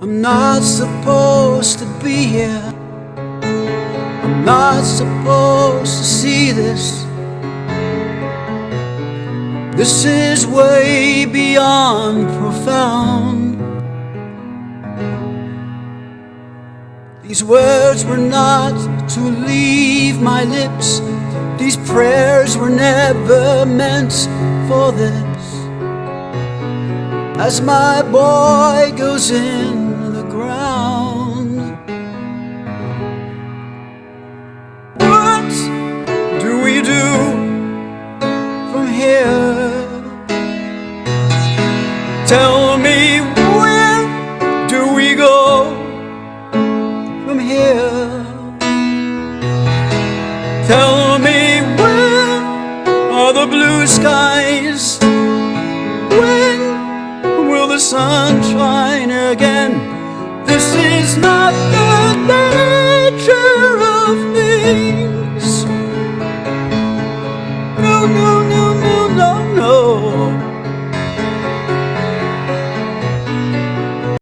I'm not supposed to be here. I'm not supposed to see this. This is way beyond profound. These words were not to leave my lips. These prayers were never meant for this. As my boy goes in the ground, what do we do from here? Tell me, where do we go from here? Tell me, where are the blue skies? When will the sun shine again? This is not the nature of things. No, no, no.